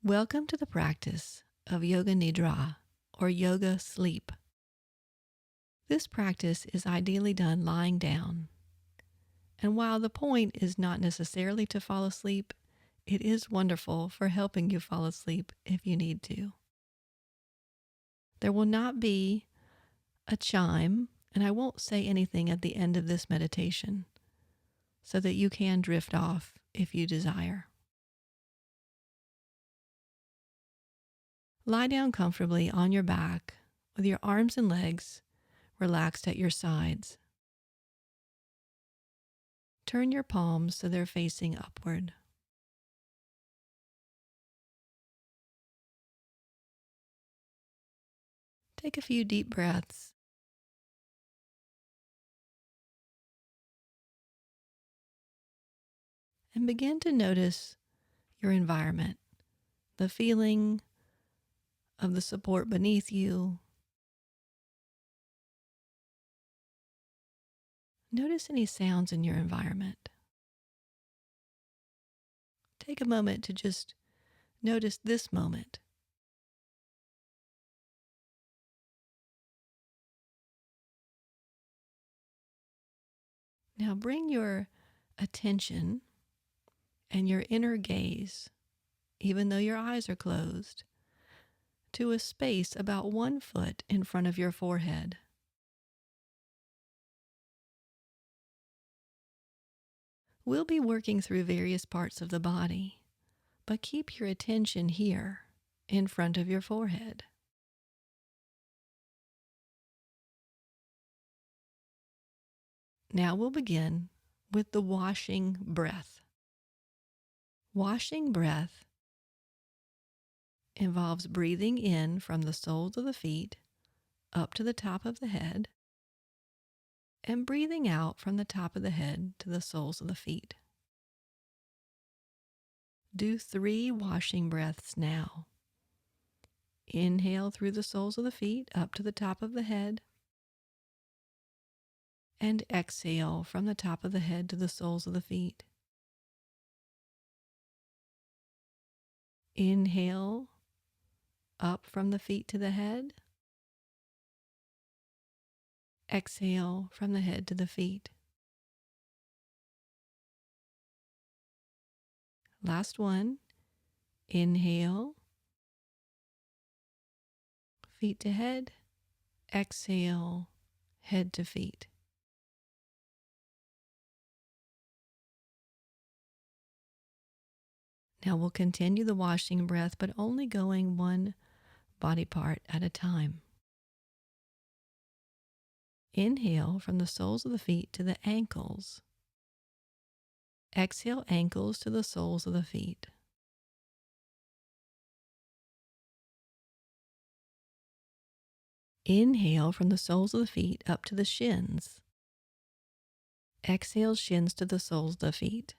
Welcome to the practice of Yoga Nidra, or yoga sleep. This practice is ideally done lying down, and while the point is not necessarily to fall asleep, it is wonderful for helping you fall asleep if you need to. There will not be a chime, and I won't say anything at the end of this meditation, so that you can drift off if you desire. Lie down comfortably on your back with your arms and legs relaxed at your sides. Turn your palms so they're facing upward. Take a few deep breaths. And begin to notice your environment, the feeling of the support beneath you. Notice any sounds in your environment. Take a moment to just notice this moment. Now bring your attention and your inner gaze, even though your eyes are closed, to a space about 1 foot in front of your forehead. We'll be working through various parts of the body, but keep your attention here in front of your forehead. Now we'll begin with the washing breath. Washing breath involves breathing in from the soles of the feet up to the top of the head and breathing out from the top of the head to the soles of the feet. Do 3 washing breaths now. Inhale through the soles of the feet up to the top of the head, and exhale from the top of the head to the soles of the feet. Inhale up from the feet to the head. Exhale from the head to the feet. Last one. Inhale, feet to head. Exhale, head to feet. Now we'll continue the washing breath, but only going 1 body part at a time. Inhale from the soles of the feet to the ankles. Exhale, ankles to the soles of the feet. Inhale from the soles of the feet up to the shins. Exhale, shins to the soles of the feet.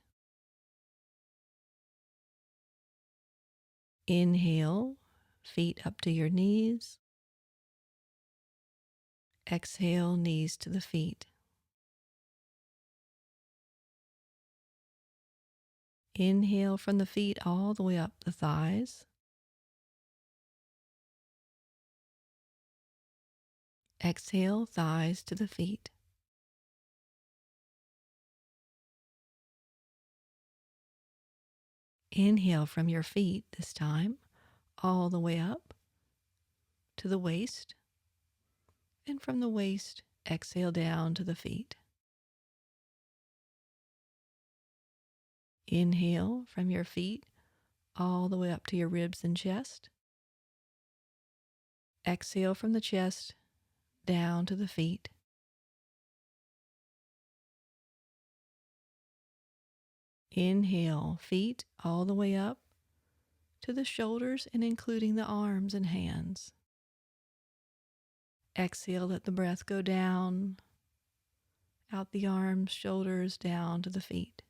Inhale, feet up to your knees. Exhale, knees to the feet. Inhale from the feet all the way up the thighs. Exhale, thighs to the feet. Inhale from your feet this time, all the way up to the waist. And from the waist, exhale down to the feet. Inhale from your feet all the way up to your ribs and chest. Exhale from the chest down to the feet. Inhale, feet all the way up to the shoulders and including the arms and hands. Exhale, let the breath go down, out the arms, shoulders, down to the feet.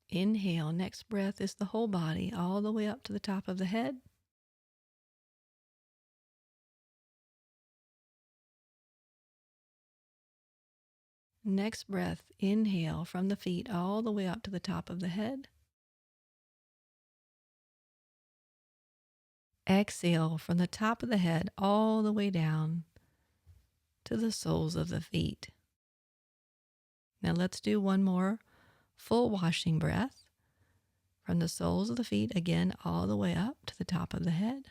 Inhale, next breath is the whole body, all the way up to the top of the head. Next breath, inhale from the feet all the way up to the top of the head. Exhale from the top of the head all the way down to the soles of the feet. Now let's do one more full washing breath from the soles of the feet, again, all the way up to the top of the head.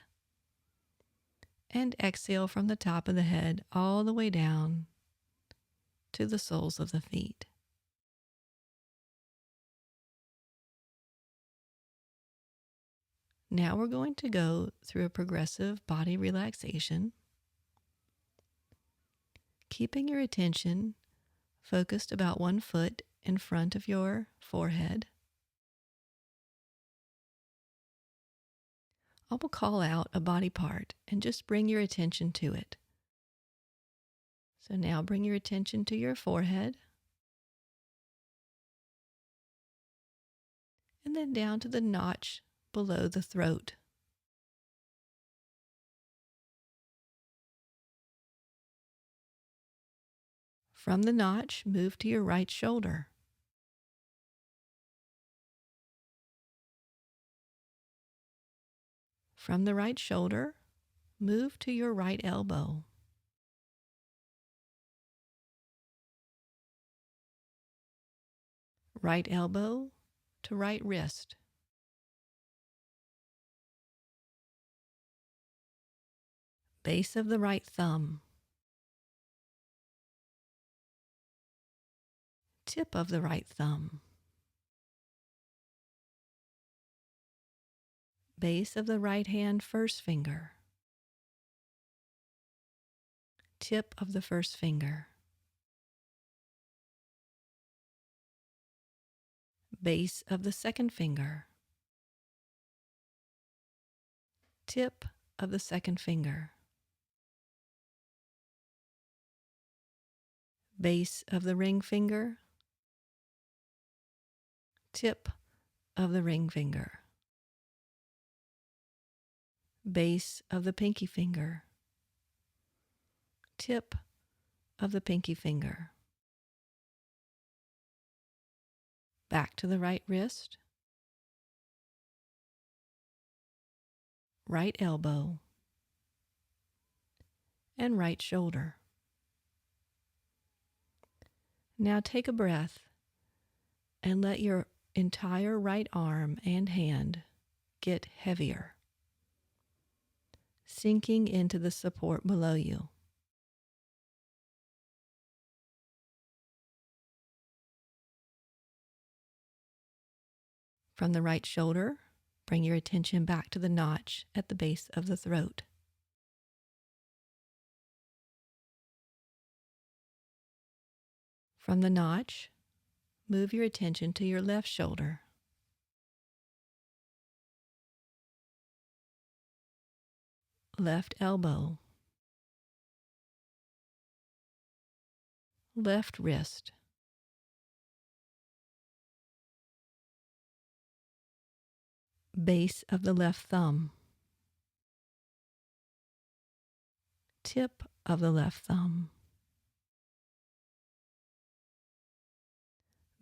And exhale from the top of the head all the way down to the soles of the feet. Now we're going to go through a progressive body relaxation, keeping your attention focused about 1 foot in front of your forehead. I will call out a body part and just bring your attention to it. So now bring your attention to your forehead and then down to the notch below the throat. From the notch, move to your right shoulder. From the right shoulder, move to your right elbow. Right elbow to right wrist. Base of the right thumb. Tip of the right thumb. Base of the right hand first finger. Tip of the first finger. Base of the second finger. Tip of the second finger. Base of the ring finger. Tip of the ring finger. Base of the pinky finger. Tip of the pinky finger. Back to the right wrist. Right elbow. And right shoulder. Now take a breath and let your entire right arm and hand get heavier, sinking into the support below you. From the right shoulder, bring your attention back to the notch at the base of the throat. From the notch, move your attention to your left shoulder. Left elbow. Left wrist. Base of the left thumb. Tip of the left thumb.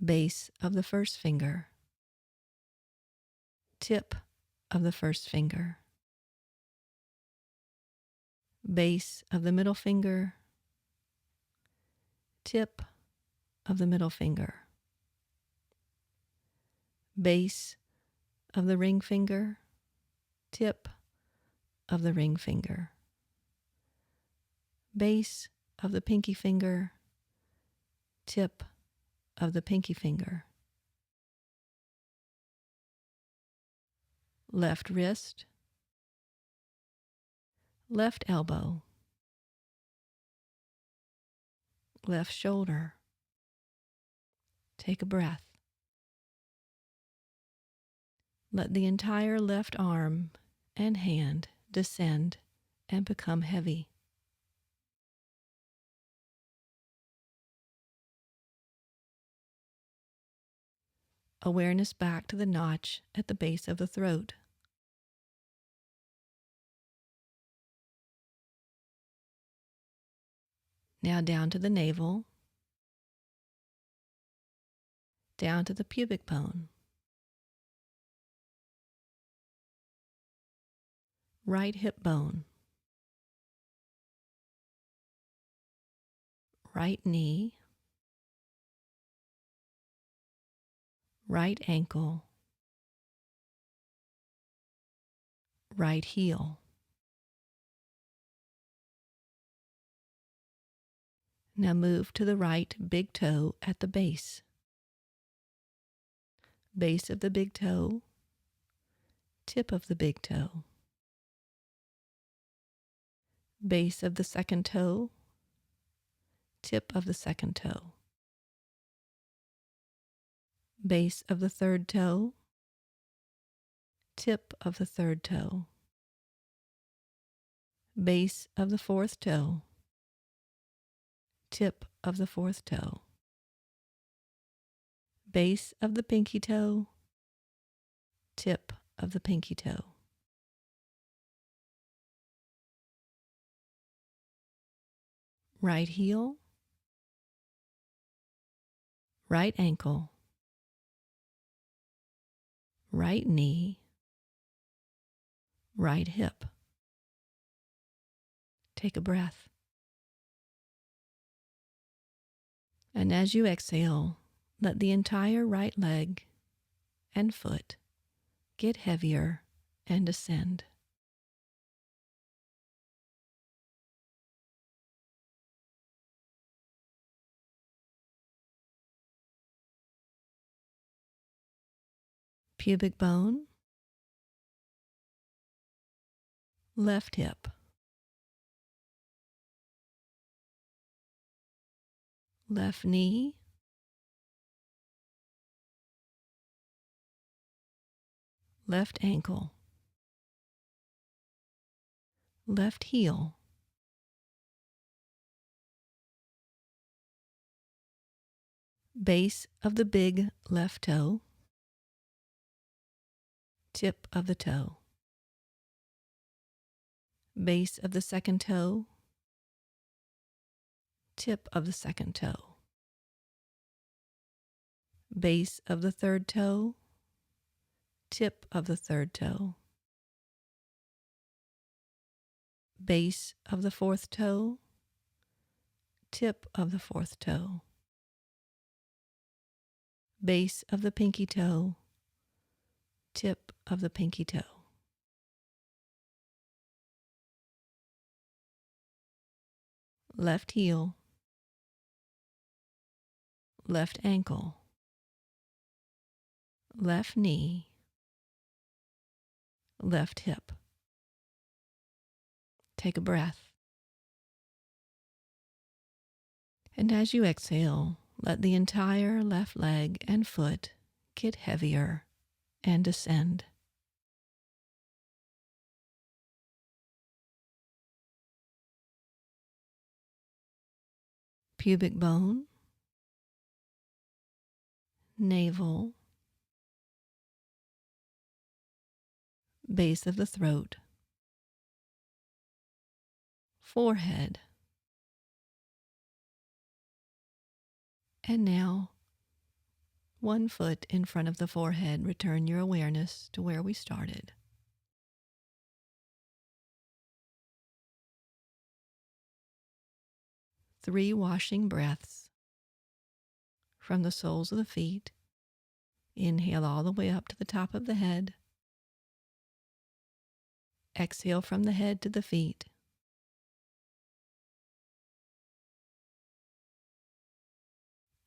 Base of the first finger. Tip of the first finger. Base of the middle finger. Tip of the middle finger. Base of the ring finger. Tip of the ring finger. Base of the pinky finger. Tip of the pinky finger. Left wrist. Left elbow. Left shoulder. Take a breath. Let the entire left arm and hand descend and become heavy. Awareness back to the notch at the base of the throat. Now down to the navel, down to the pubic bone. right hip bone, right knee, right ankle, right heel. Now move to the right big toe at the base. Base of the big toe, tip of the big toe. Base of the second toe, tip of the second toe. Base of the third toe, tip of the third toe. Base of the fourth toe, tip of the fourth toe. Base of the pinky toe, tip of the pinky toe. Right heel, right ankle, right knee, right hip. Take a breath. And as you exhale, let the entire right leg and foot get heavier and ascend. Pubic bone, left hip, left knee, left ankle, left heel, base of the big left toe, tip of the toe, base of the second toe, tip of the second toe, base of the third toe, tip of the third toe, base of the fourth toe, tip of the fourth toe, base of the pinky toe, tip of the pinky toe. Left heel, left ankle, left knee, left hip. Take a breath. And as you exhale, let the entire left leg and foot get heavier and descend. Pubic bone, navel, base of the throat, forehead, and now one foot in front of the forehead, return your awareness to where we started. Three washing breaths from the soles of the feet. Inhale all the way up to the top of the head. Exhale from the head to the feet.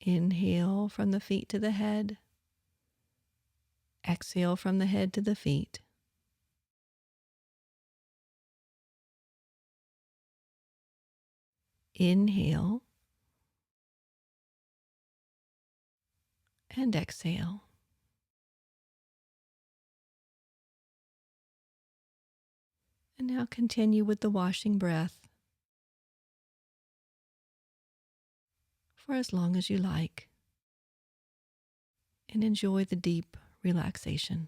Inhale from the feet to the head. Exhale from the head to the feet. Inhale and exhale. And now continue with the washing breath for as long as you like, and enjoy the deep relaxation.